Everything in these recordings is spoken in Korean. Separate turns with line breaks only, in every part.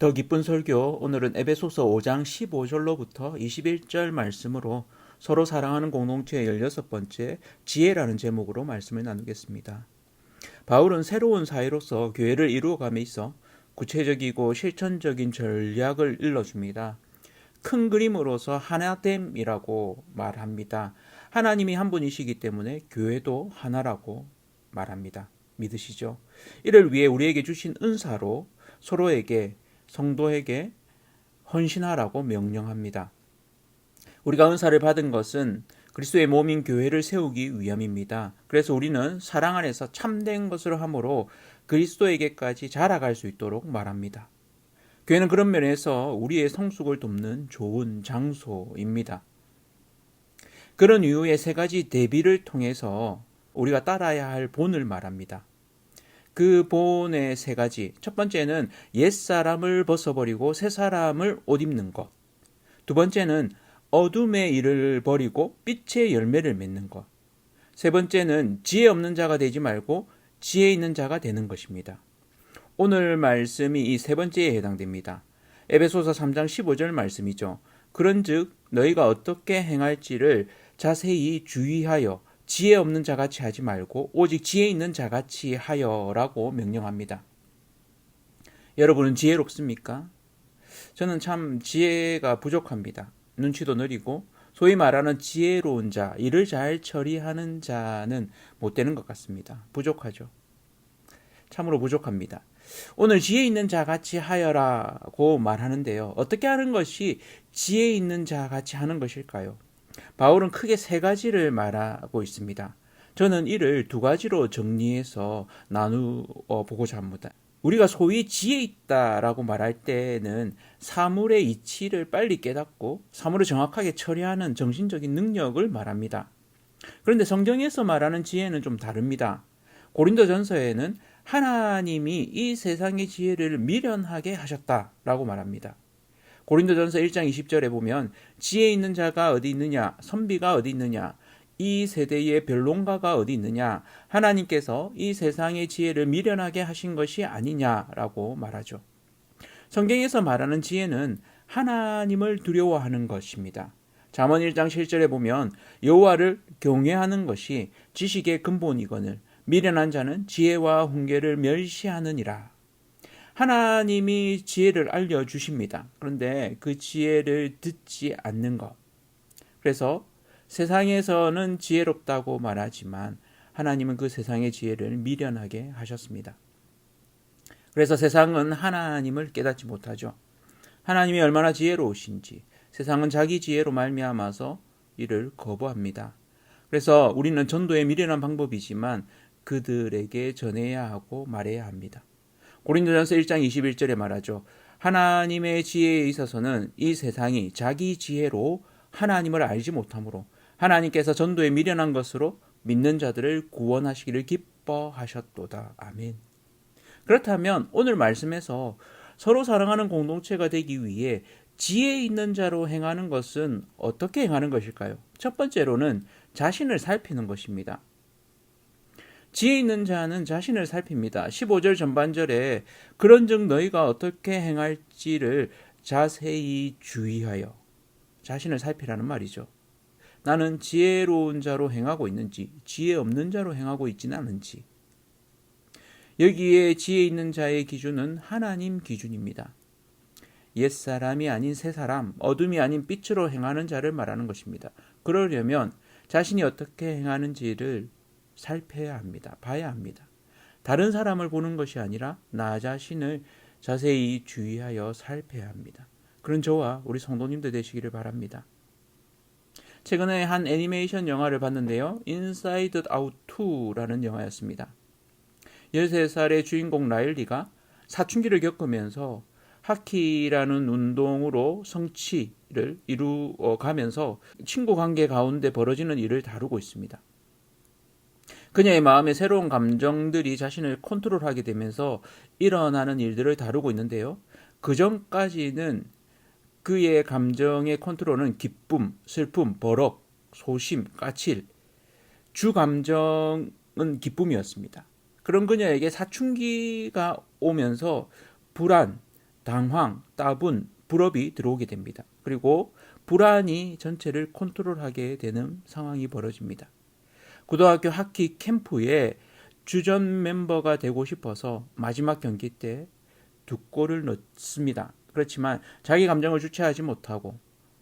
더 기쁜 설교, 오늘은 에베소서 5장 15절로부터 21절 말씀으로 서로 사랑하는 공동체의 16번째 지혜라는 제목으로 말씀을 나누겠습니다. 바울은 새로운 사회로서 교회를 이루어감에 있어 구체적이고 실천적인 전략을 일러줍니다. 큰 그림으로서 하나됨이라고 말합니다. 하나님이 한 분이시기 때문에 교회도 하나라고 말합니다. 믿으시죠? 이를 위해 우리에게 주신 은사로 서로에게 성도에게 헌신하라고 명령합니다. 우리가 은사를 받은 것은 그리스도의 몸인 교회를 세우기 위함입니다. 그래서 우리는 사랑 안에서 참된 것을 함으로 그리스도에게까지 자라갈 수 있도록 말합니다. 교회는 그런 면에서 우리의 성숙을 돕는 좋은 장소입니다. 그런 이유의 세 가지 대비를 통해서 우리가 따라야 할 본을 말합니다. 그 본의 세 가지. 첫 번째는 옛사람을 벗어버리고 새사람을 옷 입는 것. 두 번째는 어둠의 일을 버리고 빛의 열매를 맺는 것. 세 번째는 지혜 없는 자가 되지 말고 지혜 있는 자가 되는 것입니다. 오늘 말씀이 이 세 번째에 해당됩니다. 에베소서 3장 15절 말씀이죠. 그런즉 너희가 어떻게 행할지를 자세히 주의하여 지혜 없는 자같이 하지 말고 오직 지혜 있는 자같이 하여라고 명령합니다. 여러분은 지혜롭습니까? 저는 참 지혜가 부족합니다. 눈치도 느리고 소위 말하는 지혜로운 자, 일을 잘 처리하는 자는 못 되는 것 같습니다. 부족하죠. 참으로 부족합니다. 오늘 지혜 있는 자같이 하여라고 말하는데요. 어떻게 하는 것이 지혜 있는 자같이 하는 것일까요? 바울은 크게 세 가지를 말하고 있습니다. 저는 이를 두 가지로 정리해서 나누어 보고자 합니다. 우리가 소위 지혜 있다라고 말할 때는 사물의 이치를 빨리 깨닫고 사물을 정확하게 처리하는 정신적인 능력을 말합니다. 그런데 성경에서 말하는 지혜는 좀 다릅니다. 고린도전서에는 하나님이 이 세상의 지혜를 미련하게 하셨다라고 말합니다. 고린도전서 1장 20절에 보면 지혜 있는 자가 어디 있느냐, 선비가 어디 있느냐, 이 세대의 변론가가 어디 있느냐, 하나님께서 이 세상의 지혜를 미련하게 하신 것이 아니냐라고 말하죠. 성경에서 말하는 지혜는 하나님을 두려워하는 것입니다. 잠언 1장 7절에 보면 여호와를 경외하는 것이 지식의 근본이거늘 미련한 자는 지혜와 훈계를 멸시하느니라. 하나님이 지혜를 알려주십니다. 그런데 그 지혜를 듣지 않는 것. 그래서 세상에서는 지혜롭다고 말하지만 하나님은 그 세상의 지혜를 미련하게 하셨습니다. 그래서 세상은 하나님을 깨닫지 못하죠. 하나님이 얼마나 지혜로우신지 세상은 자기 지혜로 말미암아서 이를 거부합니다. 그래서 우리는 전도의 미련한 방법이지만 그들에게 전해야 하고 말해야 합니다. 고린도전서 1장 21절에 말하죠. 하나님의 지혜에 있어서는 이 세상이 자기 지혜로 하나님을 알지 못하므로 하나님께서 전도에 미련한 것으로 믿는 자들을 구원하시기를 기뻐하셨도다. 아멘. 그렇다면 오늘 말씀에서 서로 사랑하는 공동체가 되기 위해 지혜 있는 자로 행하는 것은 어떻게 행하는 것일까요? 첫 번째로는 자신을 살피는 것입니다. 지혜 있는 자는 자신을 살핍니다. 15절 전반절에 그런즉 너희가 어떻게 행할지를 자세히 주의하여 자신을 살피라는 말이죠. 나는 지혜로운 자로 행하고 있는지 지혜 없는 자로 행하고 있지는 않은지. 여기에 지혜 있는 자의 기준은 하나님 기준입니다. 옛사람이 아닌 새사람, 어둠이 아닌 빛으로 행하는 자를 말하는 것입니다. 그러려면 자신이 어떻게 행하는지를 살펴야 합니다. 봐야 합니다. 다른 사람을 보는 것이 아니라 나 자신을 자세히 주의하여 살펴야 합니다. 그런 저와 우리 성도님들 되시기를 바랍니다. 최근에 한 애니메이션 영화를 봤는데요. Inside Out 2라는 영화였습니다. 13살의 주인공 라일리가 사춘기를 겪으면서 하키라는 운동으로 성취를 이루어가면서 친구 관계 가운데 벌어지는 일을 다루고 있습니다. 그녀의 마음에 새로운 감정들이 자신을 컨트롤하게 되면서 일어나는 일들을 다루고 있는데요. 그 전까지는 그의 감정의 컨트롤은 기쁨, 슬픔, 버럭, 소심, 까칠, 주 감정은 기쁨이었습니다. 그런 그녀에게 사춘기가 오면서 불안, 당황, 따분, 불업이 들어오게 됩니다. 그리고 불안이 전체를 컨트롤하게 되는 상황이 벌어집니다. 고등학교 하키 캠프에 주전 멤버가 되고 싶어서 마지막 경기 때 2골을 넣습니다. 그렇지만 자기 감정을 주체하지 못하고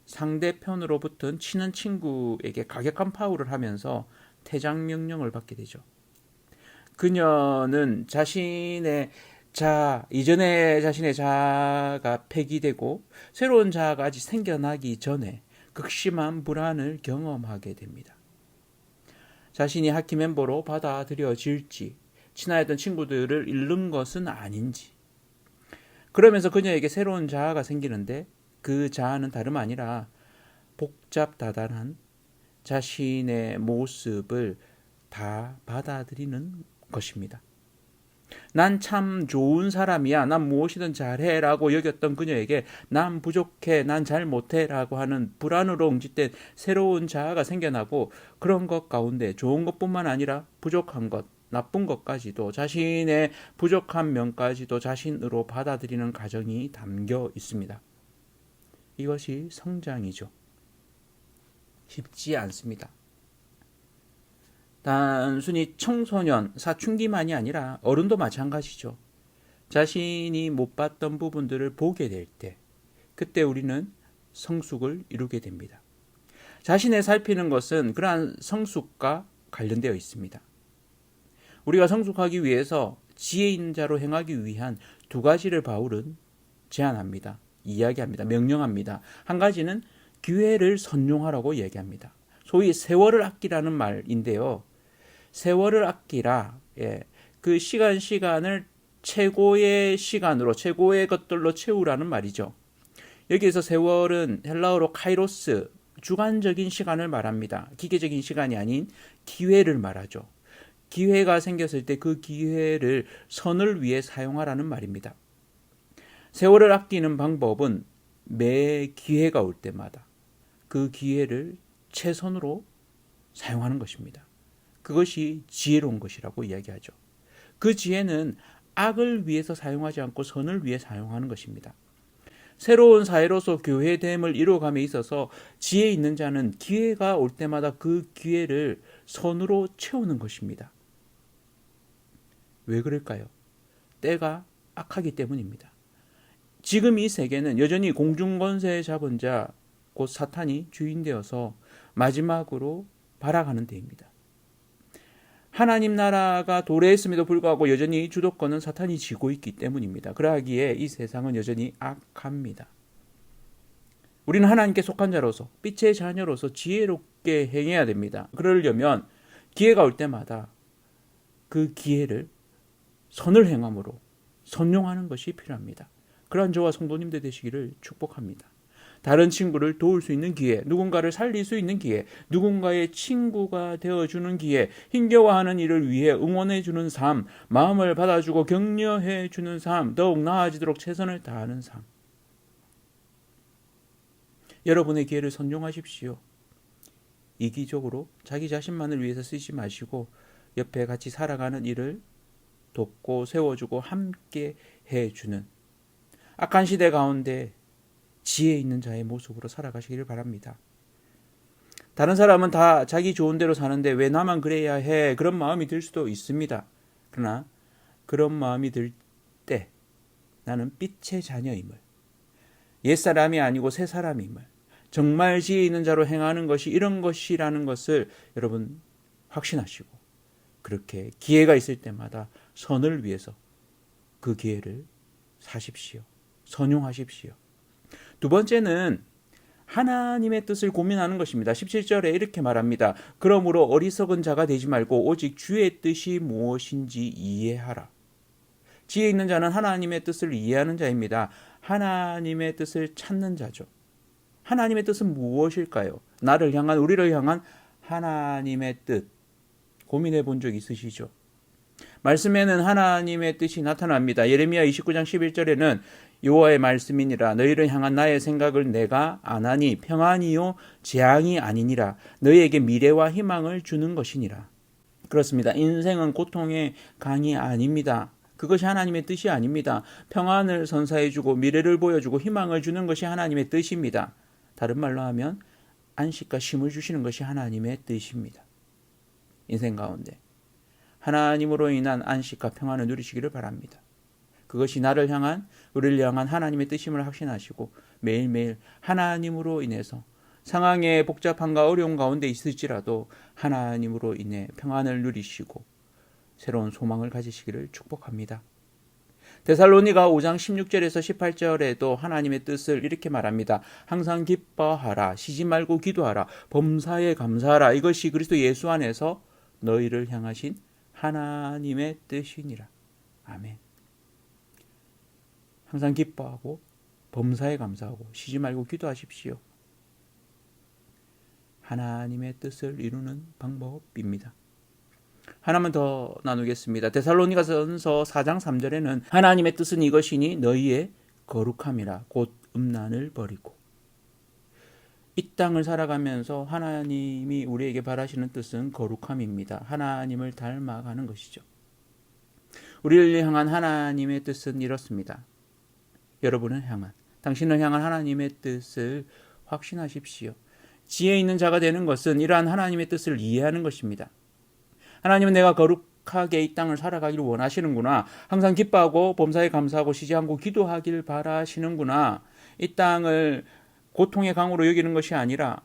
상대편으로부터 친한 친구에게 가격한 파울을 하면서 퇴장 명령을 받게 되죠. 그녀는 이전에 자신의 자아가 폐기되고 새로운 자아가 아직 생겨나기 전에 극심한 불안을 경험하게 됩니다. 자신이 하키 멤버로 받아들여질지, 친하였던 친구들을 잃는 것은 아닌지. 그러면서 그녀에게 새로운 자아가 생기는데 그 자아는 다름 아니라 복잡다단한 자신의 모습을 다 받아들이는 것입니다. 난 참 좋은 사람이야. 난 무엇이든 잘해 라고 여겼던 그녀에게 난 부족해. 난 잘 못해 라고 하는 불안으로 응집된 새로운 자아가 생겨나고 그런 것 가운데 좋은 것뿐만 아니라 부족한 것, 나쁜 것까지도 자신의 부족한 면까지도 자신으로 받아들이는 과정이 담겨 있습니다. 이것이 성장이죠. 쉽지 않습니다. 단순히 청소년, 사춘기만이 아니라 어른도 마찬가지죠. 자신이 못 봤던 부분들을 보게 될 때, 그때 우리는 성숙을 이루게 됩니다. 자신을 살피는 것은 그러한 성숙과 관련되어 있습니다. 우리가 성숙하기 위해서 지혜 있는 자로 행하기 위한 2가지를 바울은 제안합니다. 이야기합니다. 명령합니다. 한 가지는 기회를 선용하라고 얘기합니다. 소위 세월을 아끼라는 말인데요. 세월을 아끼라. 그 시간을 최고의 시간으로, 최고의 것들로 채우라는 말이죠. 여기에서 세월은 헬라어로 카이로스, 주관적인 시간을 말합니다. 기계적인 시간이 아닌 기회를 말하죠. 기회가 생겼을 때 그 기회를 선을 위해 사용하라는 말입니다. 세월을 아끼는 방법은 매 기회가 올 때마다 그 기회를 최선으로 사용하는 것입니다. 그것이 지혜로운 것이라고 이야기하죠. 그 지혜는 악을 위해서 사용하지 않고 선을 위해 사용하는 것입니다. 새로운 사회로서 교회됨을 이루어감에 있어서 지혜 있는 자는 기회가 올 때마다 그 기회를 선으로 채우는 것입니다. 왜 그럴까요? 때가 악하기 때문입니다. 지금 이 세계는 여전히 공중권세 잡은 자, 곧 사탄이 주인되어서 마지막으로 발악하는 때입니다. 하나님 나라가 도래했음에도 불구하고 여전히 주도권은 사탄이 쥐고 있기 때문입니다. 그러하기에 이 세상은 여전히 악합니다. 우리는 하나님께 속한 자로서 빛의 자녀로서 지혜롭게 행해야 됩니다. 그러려면 기회가 올 때마다 그 기회를 선을 행함으로 선용하는 것이 필요합니다. 그러한 저와 성도님들 되시기를 축복합니다. 다른 친구를 도울 수 있는 기회, 누군가를 살릴 수 있는 기회, 누군가의 친구가 되어주는 기회, 힘겨워하는 일을 위해 응원해주는 삶, 마음을 받아주고 격려해주는 삶, 더욱 나아지도록 최선을 다하는 삶. 여러분의 기회를 선용하십시오. 이기적으로 자기 자신만을 위해서 쓰지 마시고 옆에 같이 살아가는 일을 돕고 세워주고 함께 해주는 악한 시대 가운데 지혜 있는 자의 모습으로 살아가시기를 바랍니다. 다른 사람은 다 자기 좋은 대로 사는데 왜 나만 그래야 해? 그런 마음이 들 수도 있습니다. 그러나 그런 마음이 들 때 나는 빛의 자녀임을, 옛사람이 아니고 새사람임을, 정말 지혜 있는 자로 행하는 것이 이런 것이라는 것을 여러분 확신하시고 그렇게 기회가 있을 때마다 선을 위해서 그 기회를 사십시오. 선용하십시오. 2번째는 하나님의 뜻을 고민하는 것입니다. 17절에 이렇게 말합니다. 그러므로 어리석은 자가 되지 말고 오직 주의 뜻이 무엇인지 이해하라. 지혜 있는 자는 하나님의 뜻을 이해하는 자입니다. 하나님의 뜻을 찾는 자죠. 하나님의 뜻은 무엇일까요? 나를 향한, 우리를 향한 하나님의 뜻 고민해 본 적 있으시죠? 말씀에는 하나님의 뜻이 나타납니다. 예레미야 29장 11절에는 여호와의 말씀이니라 너희를 향한 나의 생각을 내가 아나니 평안이요 재앙이 아니니라 너희에게 미래와 희망을 주는 것이니라. 그렇습니다. 인생은 고통의 강이 아닙니다. 그것이 하나님의 뜻이 아닙니다. 평안을 선사해주고 미래를 보여주고 희망을 주는 것이 하나님의 뜻입니다. 다른 말로 하면 안식과 쉼을 주시는 것이 하나님의 뜻입니다. 인생 가운데 하나님으로 인한 안식과 평안을 누리시기를 바랍니다. 그것이 나를 향한, 우리를 향한 하나님의 뜻임을 확신하시고 매일매일 하나님으로 인해서 상황의 복잡함과 어려운 가운데 있을지라도 하나님으로 인해 평안을 누리시고 새로운 소망을 가지시기를 축복합니다. 데살로니가 5장 16절에서 18절에도 하나님의 뜻을 이렇게 말합니다. 항상 기뻐하라, 쉬지 말고 기도하라, 범사에 감사하라. 이것이 그리스도 예수 안에서 너희를 향하신 하나님의 뜻이니라. 아멘. 항상 기뻐하고 범사에 감사하고 쉬지 말고 기도하십시오. 하나님의 뜻을 이루는 방법입니다. 하나만 더 나누겠습니다. 데살로니가전서 4장 3절에는 하나님의 뜻은 이것이니 너희의 거룩함이라, 곧 음란을 버리고. 이 땅을 살아가면서 하나님이 우리에게 바라시는 뜻은 거룩함입니다. 하나님을 닮아가는 것이죠. 우리를 향한 하나님의 뜻은 이렇습니다. 여러분을 향한, 당신을 향한 하나님의 뜻을 확신하십시오. 지혜 있는 자가 되는 것은 이러한 하나님의 뜻을 이해하는 것입니다. 하나님은 내가 거룩하게 이 땅을 살아가기를 원하시는구나. 항상 기뻐하고 범사에 감사하고 쉬지 않고 기도하길 바라시는구나. 이 땅을 고통의 강으로 여기는 것이 아니라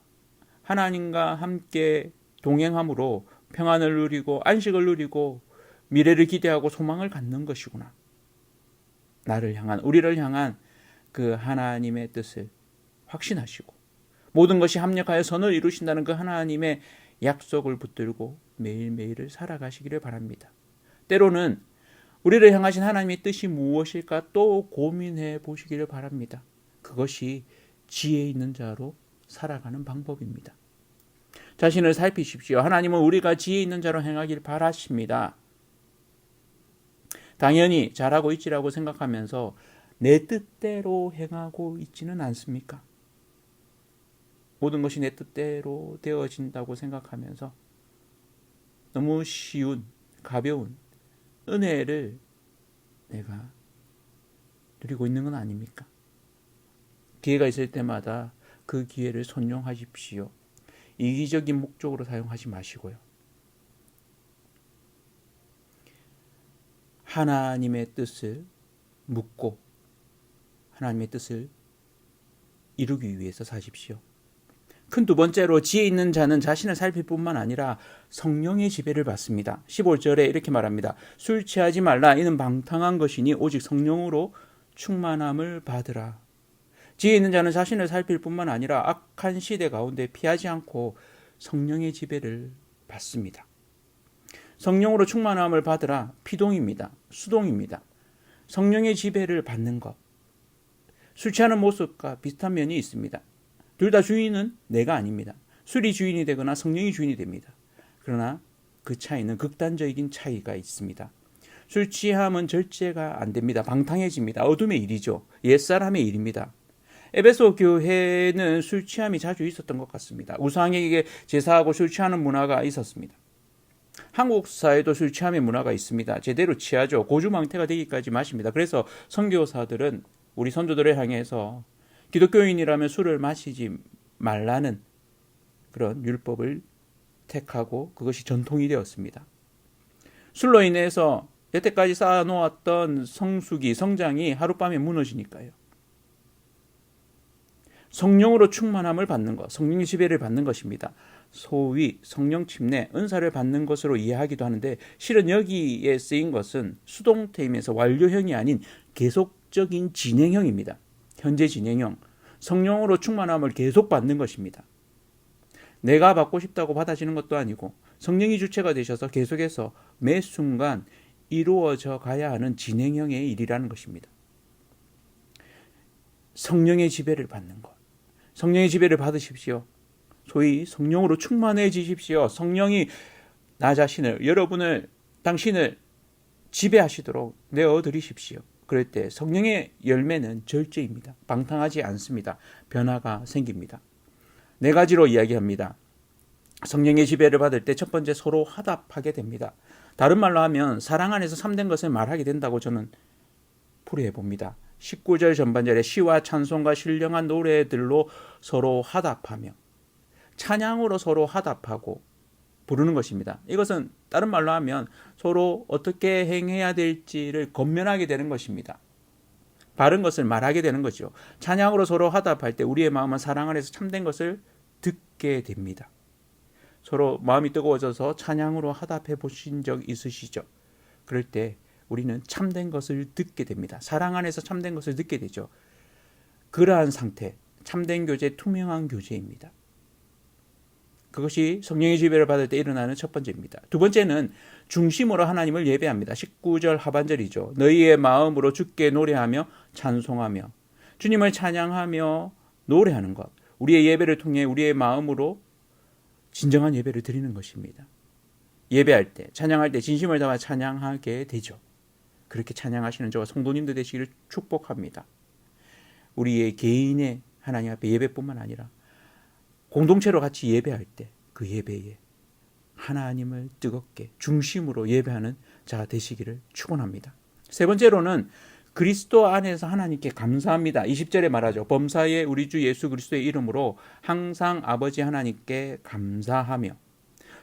하나님과 함께 동행함으로 평안을 누리고 안식을 누리고 미래를 기대하고 소망을 갖는 것이구나. 나를 향한, 우리를 향한 그 하나님의 뜻을 확신하시고 모든 것이 합력하여 선을 이루신다는 그 하나님의 약속을 붙들고 매일매일을 살아가시기를 바랍니다. 때로는 우리를 향하신 하나님의 뜻이 무엇일까 또 고민해 보시기를 바랍니다. 그것이 지혜 있는 자로 살아가는 방법입니다. 자신을 살피십시오. 하나님은 우리가 지혜 있는 자로 행하길 바라십니다. 당연히 잘하고 있지라고 생각하면서 내 뜻대로 행하고 있지는 않습니까? 모든 것이 내 뜻대로 되어진다고 생각하면서 너무 쉬운, 가벼운 은혜를 내가 누리고 있는 건 아닙니까? 기회가 있을 때마다 그 기회를 선용하십시오. 이기적인 목적으로 사용하지 마시고요. 하나님의 뜻을 묻고 하나님의 뜻을 이루기 위해서 사십시오. 큰 두 번째로 지혜 있는 자는 자신을 살필 뿐만 아니라 성령의 지배를 받습니다. 15절에 이렇게 말합니다. 술 취하지 말라. 이는 방탕한 것이니 오직 성령으로 충만함을 받으라. 지혜 있는 자는 자신을 살필 뿐만 아니라 악한 시대 가운데 피하지 않고 성령의 지배를 받습니다. 성령으로 충만함을 받으라. 피동입니다. 수동입니다. 성령의 지배를 받는 것. 술 취하는 모습과 비슷한 면이 있습니다. 둘 다 주인은 내가 아닙니다. 술이 주인이 되거나 성령이 주인이 됩니다. 그러나 그 차이는 극단적인 차이가 있습니다. 술 취함은 절제가 안 됩니다. 방탕해집니다. 어둠의 일이죠. 옛사람의 일입니다. 에베소 교회는 술 취함이 자주 있었던 것 같습니다. 우상에게 제사하고 술 취하는 문화가 있었습니다. 한국 사회도 술 취함의 문화가 있습니다. 제대로 취하죠. 고주망태가 되기까지 마십니다. 그래서 선교사들은 우리 선조들을 향해서 기독교인이라면 술을 마시지 말라는 그런 율법을 택하고 그것이 전통이 되었습니다. 술로 인해서 여태까지 쌓아놓았던 성숙이, 성장이 하룻밤에 무너지니까요. 성령으로 충만함을 받는 것, 성령의 지배를 받는 것입니다. 소위 성령 침례, 은사를 받는 것으로 이해하기도 하는데 실은 여기에 쓰인 것은 수동태이면서 완료형이 아닌 계속적인 진행형입니다. 현재 진행형, 성령으로 충만함을 계속 받는 것입니다. 내가 받고 싶다고 받아지는 것도 아니고 성령이 주체가 되셔서 계속해서 매 순간 이루어져 가야 하는 진행형의 일이라는 것입니다. 성령의 지배를 받는 것. 성령의 지배를 받으십시오. 소위 성령으로 충만해지십시오. 성령이 나 자신을, 여러분을, 당신을 지배하시도록 내어드리십시오. 그럴 때 성령의 열매는 절제입니다. 방탕하지 않습니다. 변화가 생깁니다. 네 가지로 이야기합니다. 성령의 지배를 받을 때 첫 번째 서로 화답하게 됩니다. 다른 말로 하면 사랑 안에서 참된 것을 말하게 된다고 저는 풀이해 봅니다. 19절 전반절에 시와 찬송과 신령한 노래들로 서로 화답하며 찬양으로 서로 화답하고 부르는 것입니다. 이것은 다른 말로 하면 서로 어떻게 행해야 될지를 권면하게 되는 것입니다. 바른 것을 말하게 되는 거죠. 찬양으로 서로 화답할 때 우리의 마음은 사랑 안에서 참된 것을 듣게 됩니다. 서로 마음이 뜨거워져서 찬양으로 화답해 보신 적 있으시죠? 그럴 때 우리는 참된 것을 듣게 됩니다. 사랑 안에서 참된 것을 듣게 되죠. 그러한 상태, 참된 교제, 투명한 교제입니다. 그것이 성령의 지배를 받을 때 일어나는 첫 번째입니다. 두 번째는 중심으로 하나님을 예배합니다. 19절 하반절이죠. 너희의 마음으로 주께 노래하며 찬송하며 주님을 찬양하며 노래하는 것. 우리의 예배를 통해 우리의 마음으로 진정한 예배를 드리는 것입니다. 예배할 때, 찬양할 때 진심을 다해 찬양하게 되죠. 그렇게 찬양하시는 저와 성도님들 되시기를 축복합니다. 우리의 개인의 하나님 앞에 예배뿐만 아니라 공동체로 같이 예배할 때 그 예배에 하나님을 뜨겁게 중심으로 예배하는 자 되시기를 축원합니다. 세 번째로는 그리스도 안에서 하나님께 감사합니다. 20절에 말하죠. 범사에 우리 주 예수 그리스도의 이름으로 항상 아버지 하나님께 감사하며.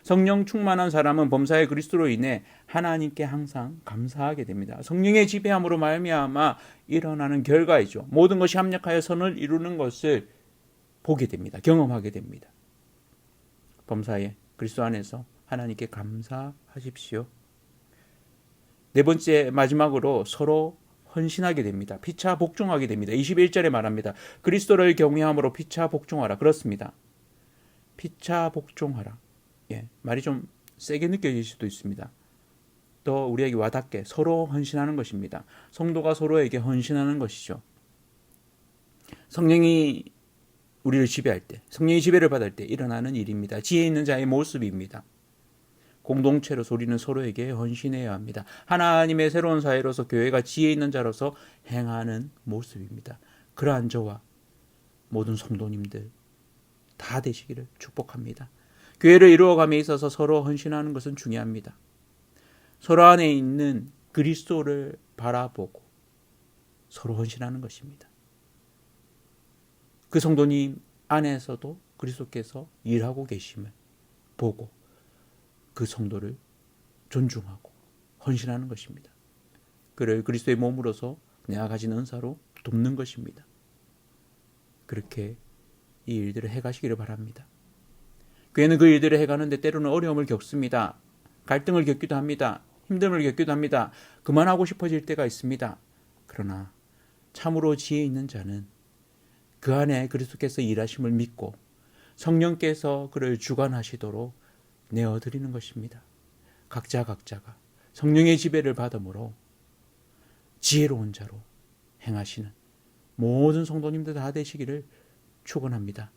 성령 충만한 사람은 범사에 그리스도로 인해 하나님께 항상 감사하게 됩니다. 성령의 지배함으로 말미암아 일어나는 결과이죠. 모든 것이 합력하여 선을 이루는 것을 보게 됩니다. 경험하게 됩니다. 범사에 그리스도 안에서 하나님께 감사하십시오. 네 번째 마지막으로 서로 헌신하게 됩니다. 피차 복종하게 됩니다. 21절에 말합니다. 그리스도를 경외함으로 피차 복종하라. 그렇습니다. 피차 복종하라. 말이 좀 세게 느껴질 수도 있습니다. 또 우리에게 와닿게 서로 헌신하는 것입니다. 성도가 서로에게 헌신하는 것이죠. 성령이 우리를 지배할 때, 성령의 지배를 받을 때 일어나는 일입니다. 지혜 있는 자의 모습입니다. 공동체로서 우리는 서로에게 헌신해야 합니다. 하나님의 새로운 사회로서 교회가 지혜 있는 자로서 행하는 모습입니다. 그러한 저와 모든 성도님들 다 되시기를 축복합니다. 교회를 이루어감에 있어서 서로 헌신하는 것은 중요합니다. 서로 안에 있는 그리스도를 바라보고 서로 헌신하는 것입니다. 그 성도님 안에서도 그리스도께서 일하고 계심을 보고 그 성도를 존중하고 헌신하는 것입니다. 그를 그리스도의 몸으로서 내가 가진 은사로 돕는 것입니다. 그렇게 이 일들을 해가시기를 바랍니다. 교회는 그 일들을 해가는데 때로는 어려움을 겪습니다. 갈등을 겪기도 합니다. 힘듦을 겪기도 합니다. 그만하고 싶어질 때가 있습니다. 그러나 참으로 지혜 있는 자는 그 안에 그리스도께서 일하심을 믿고 성령께서 그를 주관하시도록 내어드리는 것입니다. 각자가 성령의 지배를 받음으로 지혜로운 자로 행하시는 모든 성도님들 다 되시기를 축원합니다.